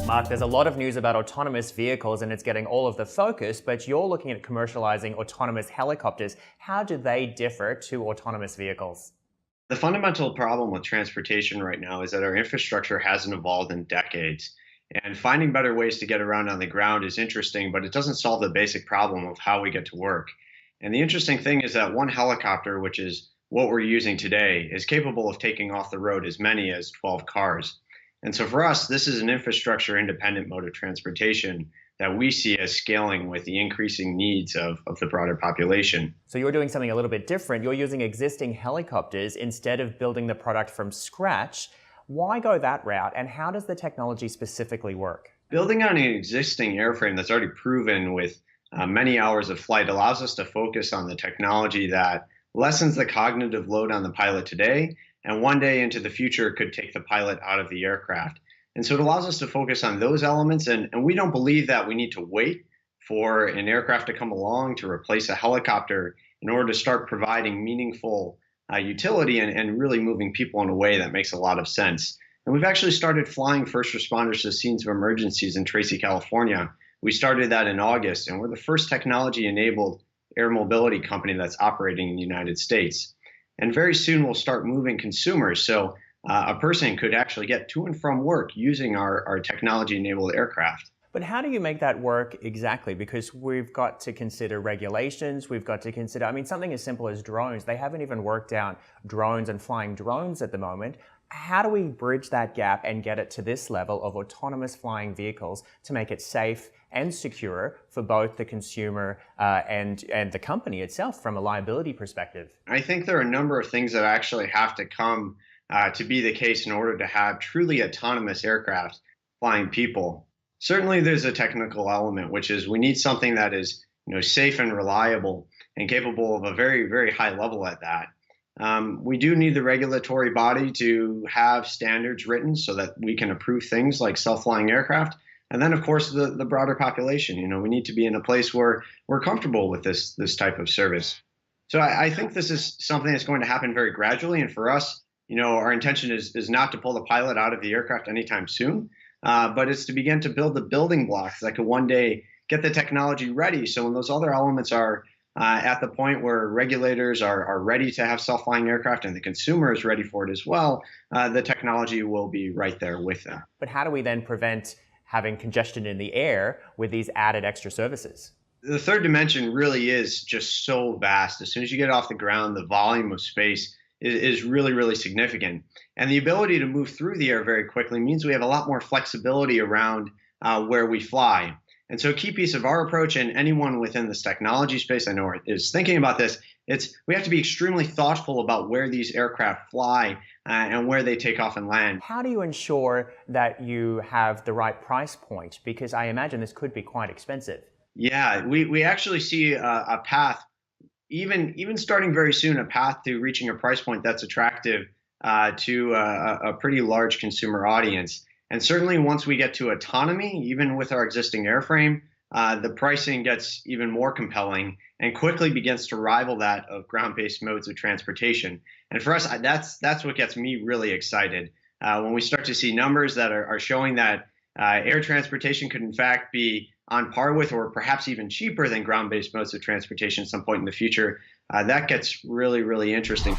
Mark, there's a lot of news about autonomous vehicles and it's getting all of the focus, but you're looking at commercializing autonomous helicopters. How do they differ to autonomous vehicles? The fundamental problem with transportation right now is that our infrastructure hasn't evolved in decades. And finding better ways to get around on the ground is interesting, but it doesn't solve the basic problem of how we get to work. And the interesting thing is that one helicopter, which is what we're using today, is capable of taking off the road as many as 12 cars. And so for us, this is an infrastructure independent mode of transportation that we see as scaling with the increasing needs of the broader population. So you're doing something a little bit different. You're using existing helicopters instead of building the product from scratch. Why go that route, and how does the technology specifically work? Building on an existing airframe that's already proven with many hours of flight allows us to focus on the technology that lessens the cognitive load on the pilot today, and one day into the future could take the pilot out of the aircraft. And so it allows us to focus on those elements, and we don't believe that we need to wait for an aircraft to come along to replace a helicopter in order to start providing meaningful utility and really moving people in a way that makes a lot of sense. And we've actually started flying first responders to scenes of emergencies in Tracy, California. We started that in August, and we're the first technology-enabled air mobility company that's operating in the United States. And very soon we'll start moving consumers. So a person could actually get to and from work using our technology-enabled aircraft. But how do you make that work exactly? Because we've got to consider regulations, we've got to consider, something as simple as drones. They haven't even worked out drones and flying drones at the moment. How do we bridge that gap and get it to this level of autonomous flying vehicles to make it safe and secure for both the consumer and the company itself from a liability perspective? I think there are a number of things that actually have to come to be the case in order to have truly autonomous aircraft flying people. Certainly there's a technical element, which is we need something that is safe and reliable and capable of a very, very high level at that. We do need the regulatory body to have standards written so that we can approve things like self-flying aircraft. And then, of course, the broader population. We need to be in a place where we're comfortable with this type of service. So I think this is something that's going to happen very gradually. And for us, our intention is not to pull the pilot out of the aircraft anytime soon, but it's to begin to build the building blocks that could one day get the technology ready. So when those other elements are at the point where regulators are ready to have self-flying aircraft and the consumer is ready for it as well, the technology will be right there with them. But how do we then prevent having congestion in the air with these added extra services? The third dimension really is just so vast. As soon as you get off the ground, the volume of space is really, really significant. And the ability to move through the air very quickly means we have a lot more flexibility around where we fly. And so a key piece of our approach, and anyone within this technology space I know is thinking about this, we have to be extremely thoughtful about where these aircraft fly and where they take off and land. How do you ensure that you have the right price point? Because I imagine this could be quite expensive. Yeah, we actually see a path, even starting very soon, a path to reaching a price point that's attractive to a pretty large consumer audience. And certainly once we get to autonomy, even with our existing airframe, the pricing gets even more compelling and quickly begins to rival that of ground-based modes of transportation. And for us, that's what gets me really excited. When we start to see numbers that are showing that air transportation could in fact be on par with or perhaps even cheaper than ground-based modes of transportation at some point in the future, that gets really, really interesting.